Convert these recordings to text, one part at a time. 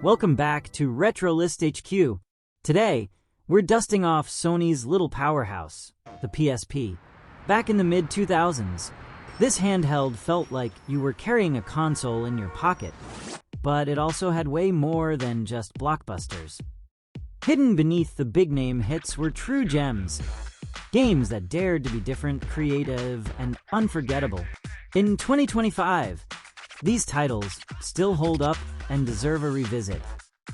Welcome back to RetroListHQ. Today, we're dusting off Sony's little powerhouse, the PSP. Back in the mid-2000s, this handheld felt like you were carrying a console in your pocket, but it also had way more than just blockbusters. Hidden beneath the big-name hits were true gems, games that dared to be different, creative, and unforgettable. In 2025, these titles still hold up and deserve a revisit.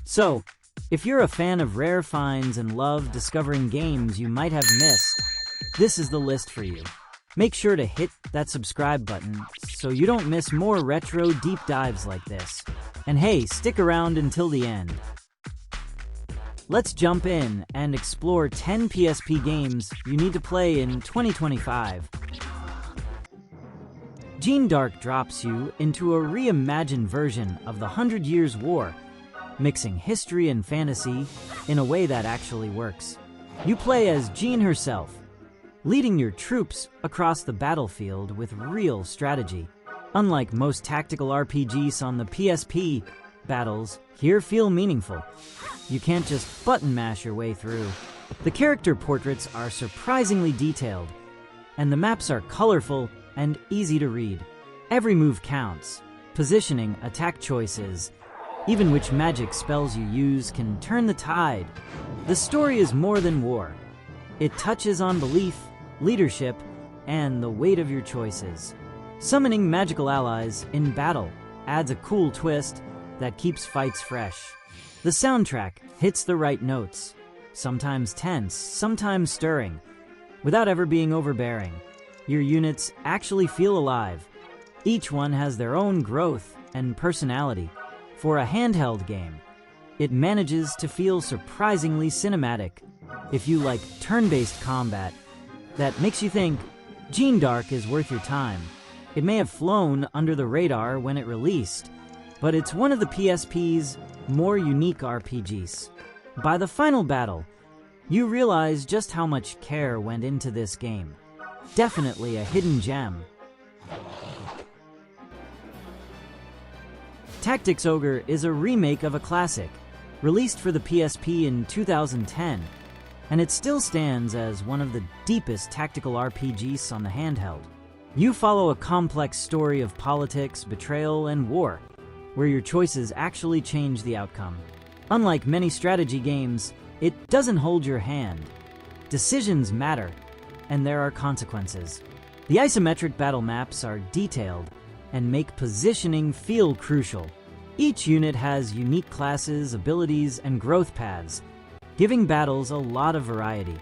So, if you're a fan of rare finds and love discovering games you might have missed, this is the list for you. Make sure to hit that subscribe button so you don't miss more retro deep dives like this. And hey, stick around until the end. Let's jump in and explore 10 PSP games you need to play in 2025. Gene Dark drops you into a reimagined version of the 100 Years' War, mixing history and fantasy in a way that actually works. You play as Jean herself, leading your troops across the battlefield with real strategy. Unlike most tactical RPGs on the PSP, battles here feel meaningful. You can't just button mash your way through. The character portraits are surprisingly detailed, and the maps are colorful and easy to read. Every move counts. Positioning, attack choices, even which magic spells you use can turn the tide. The story is more than war. It touches on belief, leadership, and the weight of your choices. Summoning magical allies in battle adds a cool twist that keeps fights fresh. The soundtrack hits the right notes, sometimes tense, sometimes stirring, without ever being overbearing. Your units actually feel alive. Each one has their own growth and personality. For a handheld game, it manages to feel surprisingly cinematic. If you like turn-based combat that makes you think, Gene Dark is worth your time. It may have flown under the radar when it released, but it's one of the PSP's more unique RPGs. By the final battle, you realize just how much care went into this game. Definitely a hidden gem. Tactics Ogre is a remake of a classic, released for the PSP in 2010, and it still stands as one of the deepest tactical RPGs on the handheld. You follow a complex story of politics, betrayal, and war, where your choices actually change the outcome. Unlike many strategy games, it doesn't hold your hand. Decisions matter, and there are consequences. The isometric battle maps are detailed and make positioning feel crucial. Each unit has unique classes, abilities, and growth paths, giving battles a lot of variety.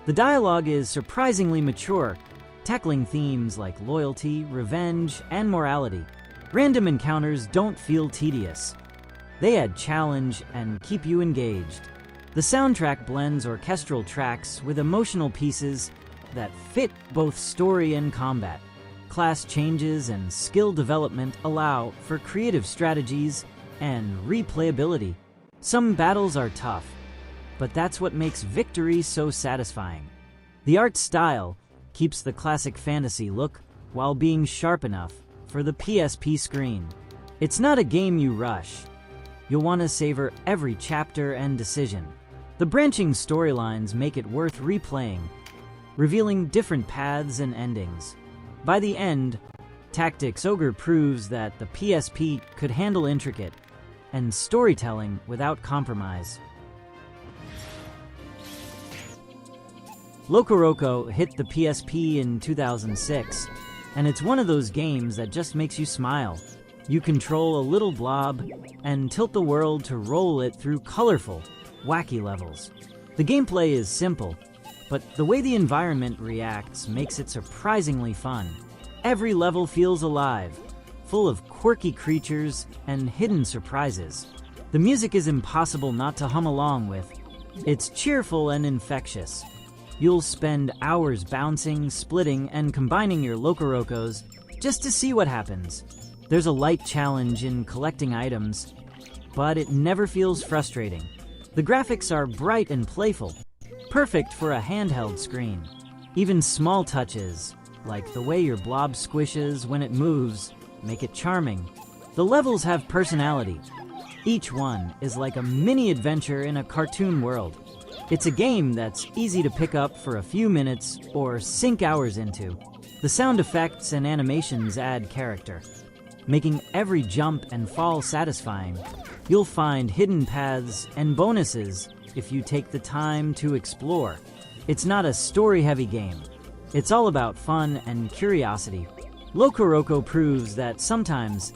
The dialogue is surprisingly mature, tackling themes like loyalty, revenge, and morality. Random encounters don't feel tedious. They add challenge and keep you engaged. The soundtrack blends orchestral tracks with emotional pieces that fit both story and combat. Class changes and skill development allow for creative strategies and replayability. Some battles are tough, but that's what makes victory so satisfying. The art style keeps the classic fantasy look while being sharp enough for the PSP screen. It's not a game you rush. You'll want to savor every chapter and decision. The branching storylines make it worth replaying, revealing different paths and endings. By the end, Tactics Ogre proves that the PSP could handle intricate and storytelling without compromise. Loco Roco hit the PSP in 2006, and it's one of those games that just makes you smile. You control a little blob and tilt the world to roll it through colorful, wacky levels. The gameplay is simple, but the way the environment reacts makes it surprisingly fun. Every level feels alive, full of quirky creatures and hidden surprises. The music is impossible not to hum along with. It's cheerful and infectious. You'll spend hours bouncing, splitting, and combining your Locorocos just to see what happens. There's a light challenge in collecting items, but it never feels frustrating. The graphics are bright and playful, perfect for a handheld screen. Even small touches, like the way your blob squishes when it moves, make it charming. The levels have personality, Each one is like a mini adventure in a cartoon world. It's a game that's easy to pick up for a few minutes or sink hours into. The sound effects and animations add character, making every jump and fall satisfying. You'll find hidden paths and bonuses if you take the time to explore. It's not a story-heavy game. It's all about fun and curiosity. Loco Roco proves that sometimes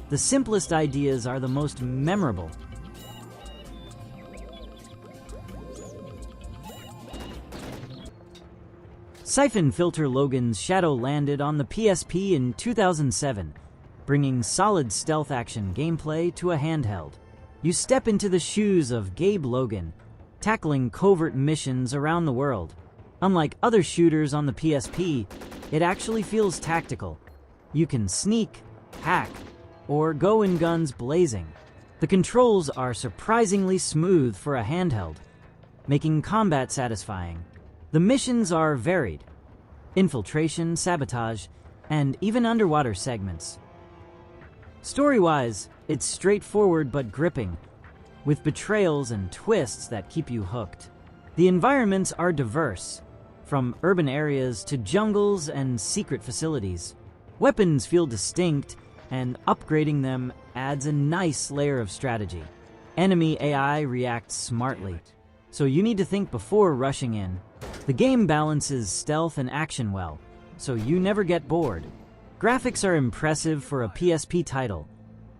the simplest ideas are the most memorable. Siphon Filter Logan's Shadow landed on the PSP in 2007, bringing solid stealth action gameplay to a handheld. You step into the shoes of Gabe Logan, tackling covert missions around the world. Unlike other shooters on the PSP, it actually feels tactical. You can sneak, hack, or go in guns blazing. The controls are surprisingly smooth for a handheld, making combat satisfying. The missions are varied: infiltration, sabotage, and even underwater segments. Story-wise, it's straightforward but gripping, with betrayals and twists that keep you hooked. The environments are diverse, from urban areas to jungles and secret facilities. Weapons feel distinct, and upgrading them adds a nice layer of strategy. Enemy AI reacts smartly, so you need to think before rushing in. The game balances stealth and action well, so you never get bored. Graphics are impressive for a PSP title,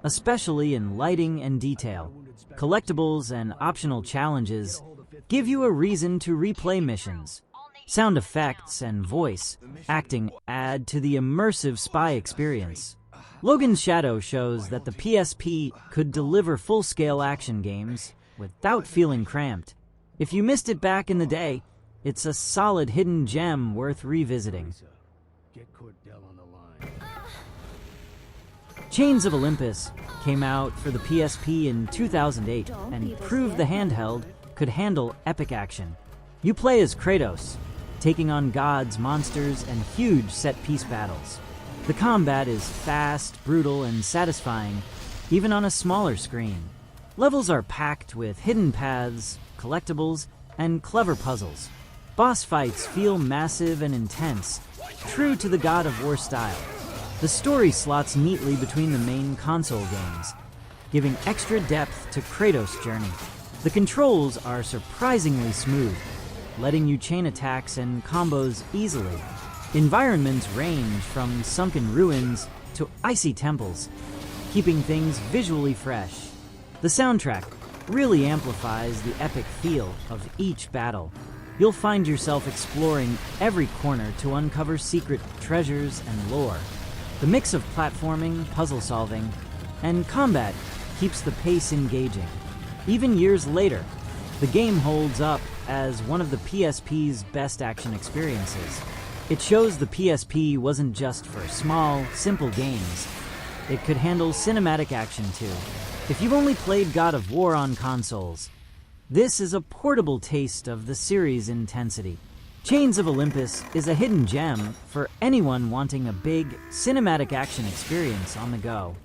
especially in lighting and detail. Collectibles and optional challenges give you a reason to replay missions. Sound effects and voice acting add to the immersive spy experience. Logan's Shadow shows that the PSP could deliver full-scale action games without feeling cramped. If you missed it back in the day, it's a solid hidden gem worth revisiting. Chains of Olympus came out for the PSP in 2008 and proved the handheld could handle epic action. You play as Kratos, taking on gods, monsters, and huge set-piece battles. The combat is fast, brutal, and satisfying, even on a smaller screen. Levels are packed with hidden paths, collectibles, and clever puzzles. Boss fights feel massive and intense, true to the God of War style. The story slots neatly between the main console games, giving extra depth to Kratos' journey. The controls are surprisingly smooth, letting you chain attacks and combos easily. Environments range from sunken ruins to icy temples, keeping things visually fresh. The soundtrack really amplifies the epic feel of each battle. You'll find yourself exploring every corner to uncover secret treasures and lore. The mix of platforming, puzzle solving, and combat keeps the pace engaging. Even years later, the game holds up as one of the PSP's best action experiences. It shows the PSP wasn't just for small, simple games. It could handle cinematic action too. If you've only played God of War on consoles, this is a portable taste of the series' intensity. Chains of Olympus is a hidden gem for anyone wanting a big, cinematic action experience on the go.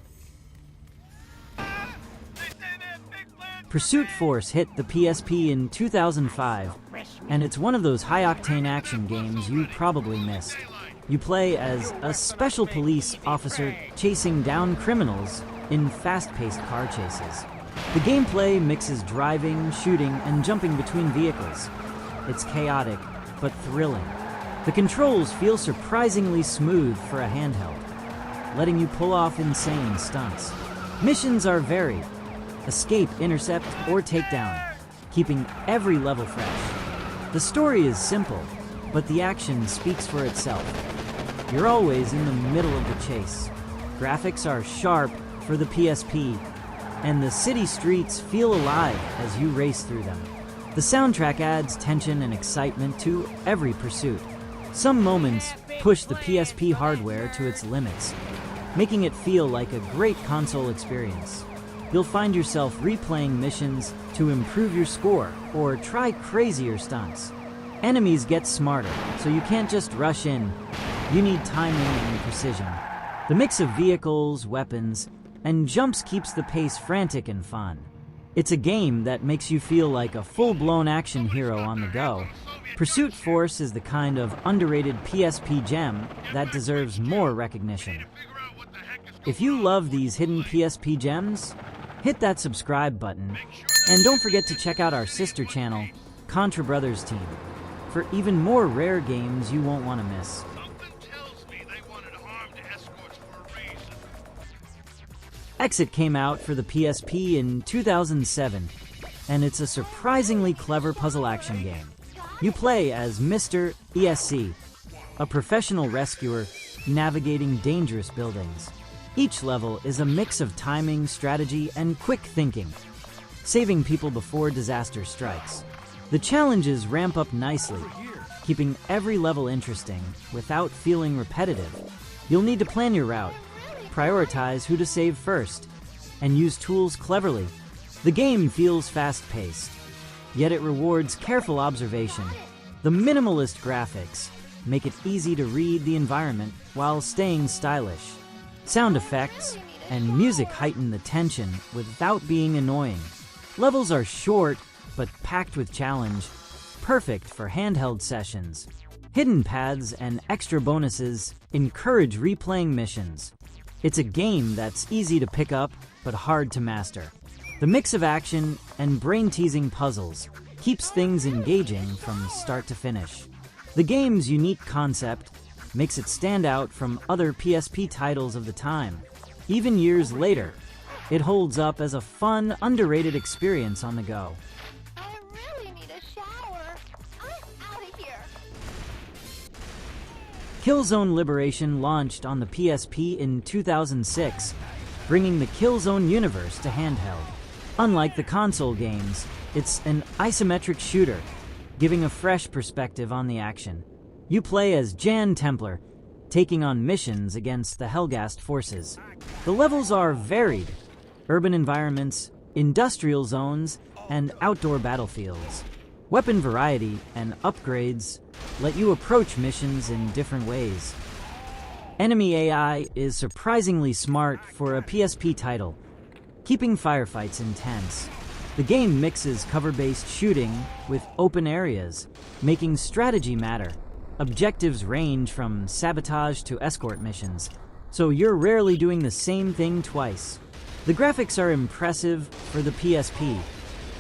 Pursuit Force hit the PSP in 2005, and it's one of those high-octane action games you probably missed. You play as a special police officer chasing down criminals in fast-paced car chases. The gameplay mixes driving, shooting, and jumping between vehicles. It's chaotic, but thrilling. The controls feel surprisingly smooth for a handheld, letting you pull off insane stunts. Missions are varied: escape, intercept, or takedown, keeping every level fresh. The story is simple, but the action speaks for itself. You're always in the middle of the chase. Graphics are sharp for the PSP, and the city streets feel alive as you race through them. The soundtrack adds tension and excitement to every pursuit. Some moments push the PSP hardware to its limits, making it feel like a great console experience. You'll find yourself replaying missions to improve your score or try crazier stunts. Enemies get smarter, so you can't just rush in. You need timing and precision. The mix of vehicles, weapons, and jumps keeps the pace frantic and fun. It's a game that makes you feel like a full-blown action hero on the go. Pursuit Force is the kind of underrated PSP gem that deserves more recognition. If you love these hidden PSP gems, hit that subscribe button, and don't forget to check out our sister channel, ContraBrosTeam, for even more rare games you won't want to miss. Exit came out for the PSP in 2007, and it's a surprisingly clever puzzle action game. You play as Mr. ESC, a professional rescuer navigating dangerous buildings. Each level is a mix of timing, strategy, and quick thinking, saving people before disaster strikes. The challenges ramp up nicely, keeping every level interesting without feeling repetitive. You'll need to plan your route, prioritize who to save first, and use tools cleverly. The game feels fast-paced, yet it rewards careful observation. The minimalist graphics make it easy to read the environment while staying stylish. Sound effects and music heighten the tension without being annoying. Levels are short but packed with challenge, perfect for handheld sessions. Hidden paths and extra bonuses encourage replaying missions. It's a game that's easy to pick up but hard to master. The mix of action and brain-teasing puzzles keeps things engaging from start to finish. The game's unique concept makes it stand out from other PSP titles of the time. Even years later, it holds up as a fun, underrated experience on the go. I really need a shower. I'm out of here. Killzone Liberation launched on the PSP in 2006, bringing the Killzone universe to handheld. Unlike the console games, it's an isometric shooter, giving a fresh perspective on the action. You play as Jan Templar, taking on missions against the Helghast forces. The levels are varied: urban environments, industrial zones, and outdoor battlefields. Weapon variety and upgrades let you approach missions in different ways. Enemy AI is surprisingly smart for a PSP title, keeping firefights intense. The game mixes cover-based shooting with open areas, making strategy matter. Objectives range from sabotage to escort missions, so you're rarely doing the same thing twice. The graphics are impressive for the PSP,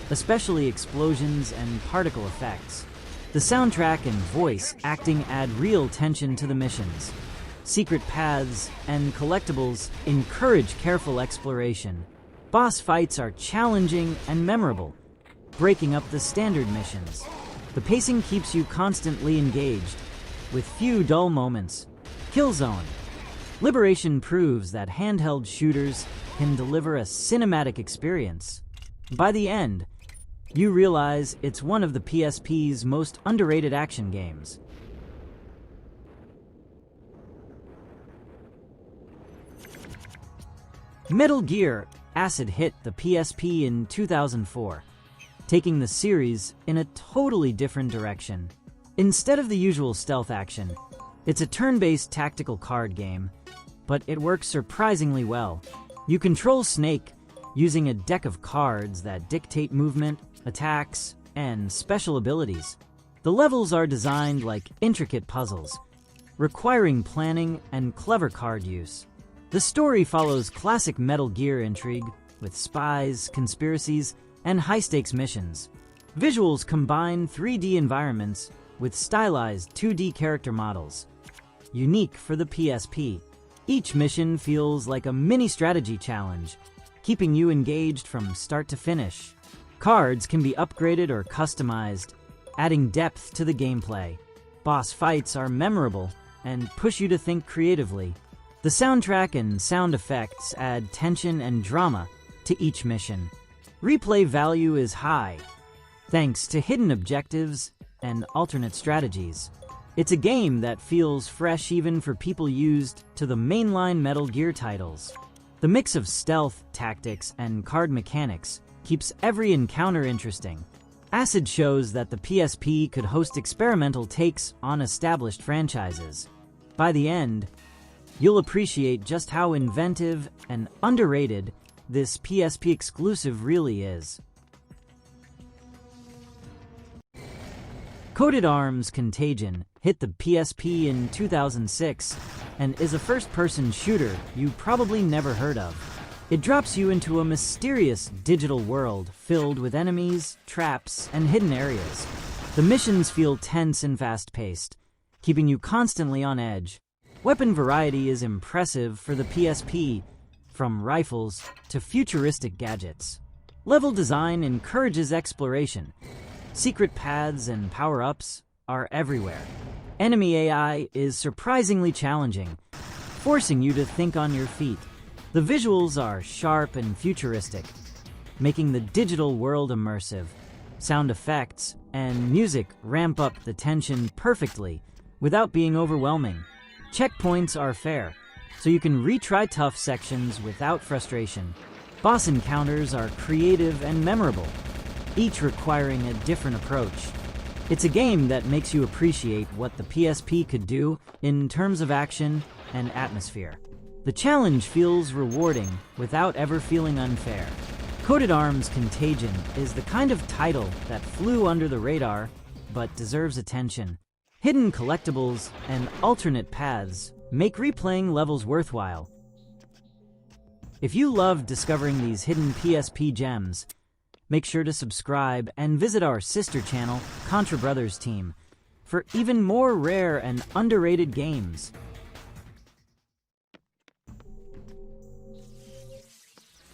especially explosions and particle effects. The soundtrack and voice acting add real tension to the missions. Secret paths and collectibles encourage careful exploration. Boss fights are challenging and memorable, breaking up the standard missions. The pacing keeps you constantly engaged, with few dull moments. Killzone Liberation proves that handheld shooters can deliver a cinematic experience. By the end, you realize it's one of the PSP's most underrated action games. Metal Gear Acid hit the PSP in 2004, taking the series in a totally different direction. Instead of the usual stealth action, it's a turn-based tactical card game, but it works surprisingly well. You control Snake using a deck of cards that dictate movement, attacks, and special abilities. The levels are designed like intricate puzzles, requiring planning and clever card use. The story follows classic Metal Gear intrigue with spies, conspiracies, and high-stakes missions. Visuals combine 3D environments with stylized 2D character models. Unique for the PSP, each mission feels like a mini strategy challenge, keeping you engaged from start to finish. Cards can be upgraded or customized, adding depth to the gameplay. Boss fights are memorable and push you to think creatively. The soundtrack and sound effects add tension and drama to each mission. Replay value is high, thanks to hidden objectives and alternate strategies. It's a game that feels fresh even for people used to the mainline Metal Gear titles. The mix of stealth, tactics, and card mechanics keeps every encounter interesting. Acid shows that the PSP could host experimental takes on established franchises. By the end, you'll appreciate just how inventive and underrated this PSP exclusive really is. Coded Arms Contagion hit the PSP in 2006 and is a first-person shooter you probably never heard of. It drops you into a mysterious digital world filled with enemies, traps, and hidden areas. The missions feel tense and fast-paced, keeping you constantly on edge. Weapon variety is impressive for the PSP, from rifles to futuristic gadgets. Level design encourages exploration. Secret paths and power-ups are everywhere. Enemy AI is surprisingly challenging, forcing you to think on your feet. The visuals are sharp and futuristic, making the digital world immersive. Sound effects and music ramp up the tension perfectly without being overwhelming. Checkpoints are fair, so you can retry tough sections without frustration. Boss encounters are creative and memorable, each requiring a different approach. It's a game that makes you appreciate what the PSP could do in terms of action and atmosphere. The challenge feels rewarding without ever feeling unfair. Coded Arms Contagion is the kind of title that flew under the radar but deserves attention. Hidden collectibles and alternate paths make replaying levels worthwhile. If you love discovering these hidden PSP gems, make sure to subscribe and visit our sister channel, ContraBrosTeam, for even more rare and underrated games.